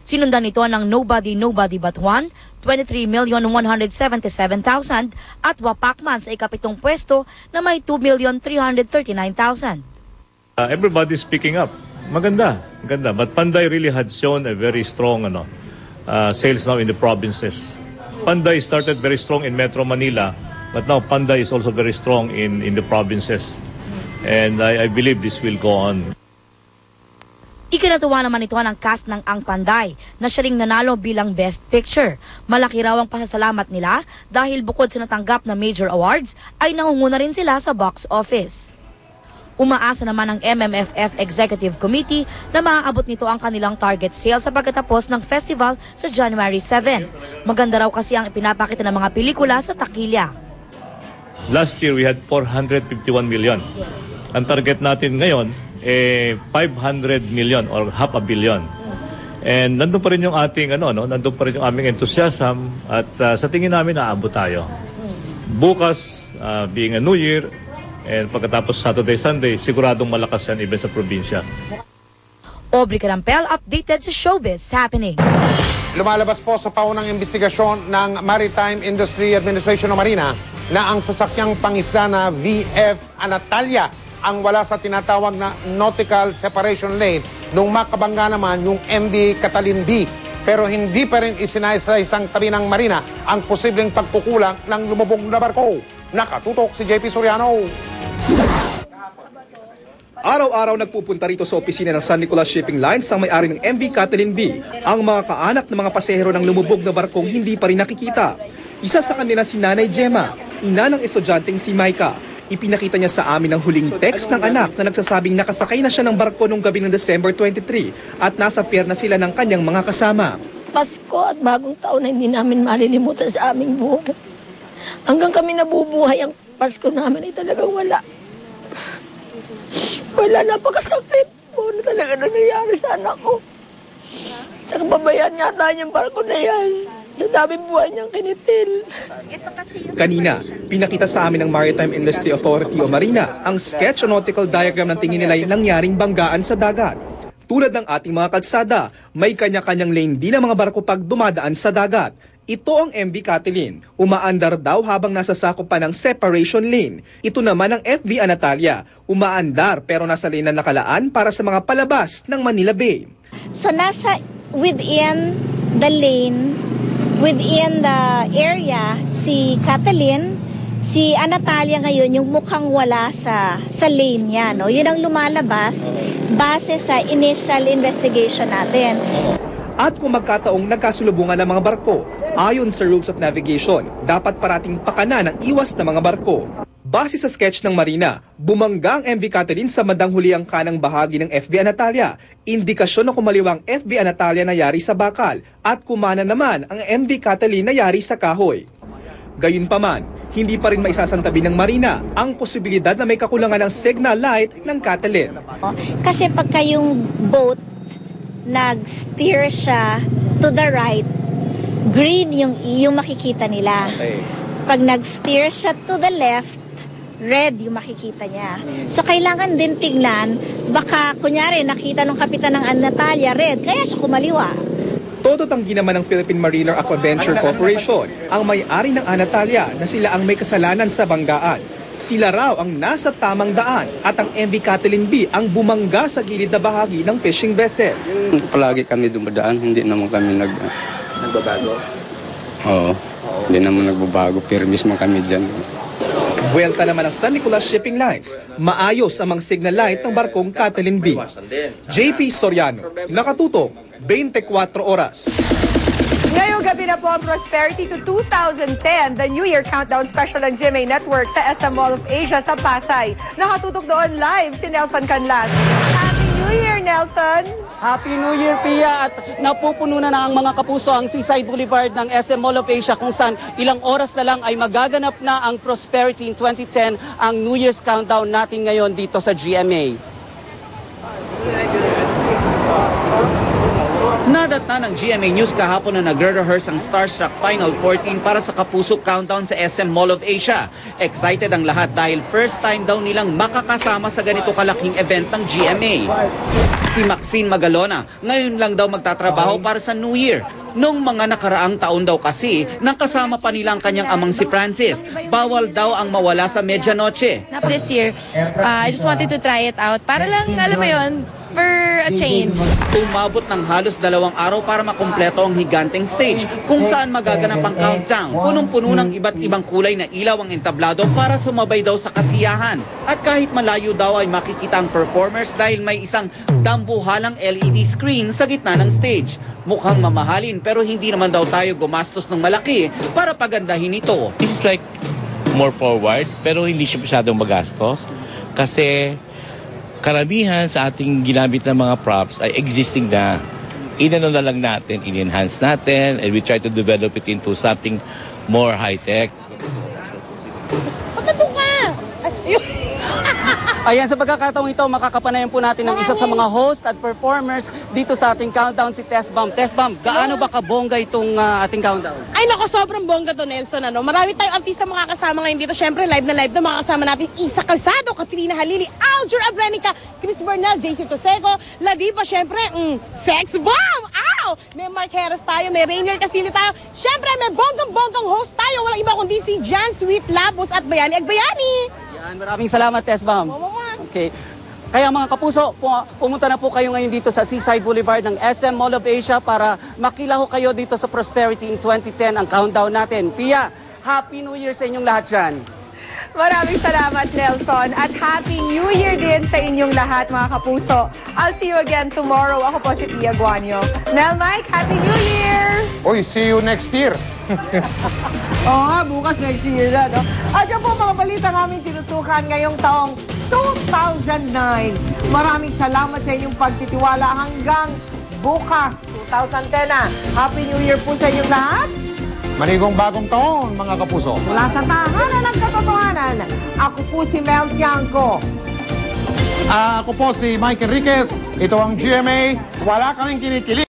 Sinundan ito ng Nobody But One, 23,177,000 at Wapakman sa ikapitong pwesto na may 2,339,000. Everybody's picking up. Maganda. But Panday really had shown a very strong sales now in the provinces. Panday started very strong in Metro Manila, but now Panday is also very strong in the provinces. And I believe this will go on. Ikinatuwa naman ito ng cast ng Ang Panday na siya ring nanalo bilang Best Picture. Malaki raw ang pasasalamat nila dahil bukod sa natanggap na major awards ay nangunguna rin sila sa box office. Umaasa naman ang MMFF Executive Committee na maaabot nito ang kanilang target sales sa pagkatapos ng festival sa January 7. Maganda raw kasi ang ipinapakita ng mga pelikula sa takilya. Last year we had 451 million. Ang target natin ngayon 500 million or half a billion. And nandun pa rin yung ating nandun pa rin yung aming enthusiasm at sa tingin namin aabot tayo. Bukas being a New Year, and pagkatapos Saturday, Sunday, siguradong malakas yan even sa probinsya. Aubrey Carampel, updated sa Showbiz Happening. Lumalabas po sa paunang investigasyon ng Maritime Industry Administration o Marina na ang sasakyang pangisda na VF Antalya ang wala sa tinatawag na Nautical Separation Lane nung makabangga naman yung MV Catalin B. Pero hindi pa rin isinay sa isang tabi ng Marina ang posibleng pagkukulang ng lumubog na barko. Nakatutok si JP Soriano. Araw-araw nagpupunta rito sa opisina ng San Nicolas Shipping Lines ang may-ari ng MV Catalin B, ang mga kaanak ng mga pasahero ng lumubog na barkong hindi pa rin nakikita. Isa sa kanila si Nanay Gemma, ina ng estudyanteng si Maika. Ipinakita niya sa amin ang huling text ng anak na nagsasabing nakasakay na siya ng barko noong gabi ng December 23 at nasa pier na sila ng kanyang mga kasama. Pasko at bagong taon na hindi namin malilimutan sa aming buhay. Hanggang kami nabubuhay, ang Pasko namin ay talagang wala. Wala, napakasakit po na talaga nangyayari sa anak ko. Sa kababayan yata niyang barko na yan. Sa dami buhay niyang kinitil. Kanina, pinakita sa amin ng Maritime Industry Authority o Marina ang sketch o nautical diagram ng tingin nila yung nangyaring banggaan sa dagat. Tulad ng ating mga kalsada, may kanya-kanyang lane din ang mga barko pag dumadaan sa dagat. Ito ang MV Catalin. Umaandar daw habang nasa sakop pa ng separation lane. Ito naman ang FV Antalya. Umaandar pero nasa lane na nakalaan para sa mga palabas ng Manila Bay. So nasa within the lane, within the area, si Catalin, si Antalya ngayon yung mukhang wala sa lane niya. No? Yun ang lumalabas base sa initial investigation natin. At kung magkataong nagkasulubungan ng mga barko, ayon sa rules of navigation, dapat parating pakana ng iwas ng mga barko. Base sa sketch ng Marina, bumangga ang MV Catalin sa bandang huli ang kanang bahagi ng FV Antalya. Indikasyon na kumaliwang FV Antalya na yari sa bakal at kumana naman ang MV Catalin na yari sa kahoy. Gayunpaman, hindi pa rin maisasantabi ng Marina ang posibilidad na may kakulangan ng signal light ng Catalin. Kasi pagka yung boat nag-steer siya to the right, green yung makikita nila. Pag nag-steer siya to the left, red yung makikita niya. So kailangan din tignan, baka kunyari nakita ng kapitan ng Antalya, red, kaya siya kumaliwa. Todo tanggi naman ng Philippine Mariner Aquaventure Corporation ang may-ari ng Antalya na sila ang may kasalanan sa banggaan. Sila raw ang nasa tamang daan at ang MV Catalin B ang bumangga sa gilid na bahagi ng fishing vessel. Palagi kami dumadaan, hindi naman kami Nagbabago? Oo, hindi naman nagbabago, permis man kami dyan. Buwelta naman ng San Nicolas Shipping Lines, maayos ang mga signal light ng barkong Catalin B. JP Soriano, nakatutok, 24 oras. Ngayong gabi na po ang Prosperity to 2010, the New Year Countdown Special ng GMA Network sa SM Mall of Asia sa Pasay. Nakatutok doon live si Nelson Canlas. Happy New Year, Nelson! Happy New Year, Pia! At napupuno na ang mga kapuso ang Seaside Boulevard ng SM Mall of Asia kung saan ilang oras na lang ay magaganap na ang Prosperity in 2010, ang New Year's Countdown natin ngayon dito sa GMA. Nadatna ng GMA News kahapon na nagre-rehearse ang Starstruck Final 14 para sa Kapuso Countdown sa SM Mall of Asia. Excited ang lahat dahil first time daw nilang makakasama sa ganito kalaking event ng GMA. Si Maxine Magalona, ngayon lang daw magtatrabaho para sa New Year. Noong mga nakaraang taon daw kasi, nakasama pa nila ang kanyang amang si Francis. Bawal daw ang mawala sa medianoche. This year, I just wanted to try it out. Para lang, alam mo yun, for a change. Umabot ng halos 2 araw para makumpleto ang higanteng stage kung saan magaganap ang countdown. Punong-puno ng iba't ibang kulay na ilaw ang entablado para sumabay daw sa kasiyahan. At kahit malayo daw ay makikita ang performers dahil may isang dambuhalang LED screen sa gitna ng stage. Mukhang mamahalin pero hindi naman daw tayo gumastos ng malaki para pagandahin ito. This is like more forward pero hindi siya masyadong magastos kasi karamihan sa ating ginamit ng mga props ay existing na. Inano na lang natin, in-enhance natin, and we try to develop it into something more high-tech. Ayan, sa pagkakataong ito, makakapanayan po natin ng isa sa mga host at performers dito sa ating countdown, si Tess Bam. Tess Bam, gaano ba kabongga itong ating countdown? Ay nako, sobrang bongga to, Nelson. Marami tayong artista makakasama ngayon dito. Syempre, live na makakasama natin Isa Calzado, Katrina Halili, Aljur Abrenica, Chris Bernal, JC Toseco, La Diva, syempre, Sex Bomb! Ow! May Mark Harris tayo, may Rainier Castillo tayo. Syempre, may bonggang-bonggang host tayo. Walang iba kundi si Jan Sweet Labos at Bayani Agbayani. Yan, maraming salamat, Tess Bam. Okay. Kaya mga kapuso, pumunta na po kayo ngayon dito sa Seaside Boulevard ng SM Mall of Asia para makilaho kayo dito sa Prosperity in 2010, ang countdown natin. Pia, Happy New Year sa inyong lahat dyan. Maraming salamat, Nelson. At Happy New Year din sa inyong lahat, mga kapuso. I'll see you again tomorrow. Ako po si Pia Guanyo. Nel Mike, Happy New Year! Uy, see you next year. Oo nga, bukas next year na, no? At yan po mga balita namin tinutukan ngayong taong 2009. Maraming salamat sa inyong pagtitiwala hanggang bukas, 2010 na. Happy New Year po sa inyong lahat. Manigong bagong taon, mga kapuso. Mula sa tahanan ng katotohanan, ako po si Mel Tiangco. Ako po si Mike Enriquez. Ito ang GMA. Wala kaming kinikilig.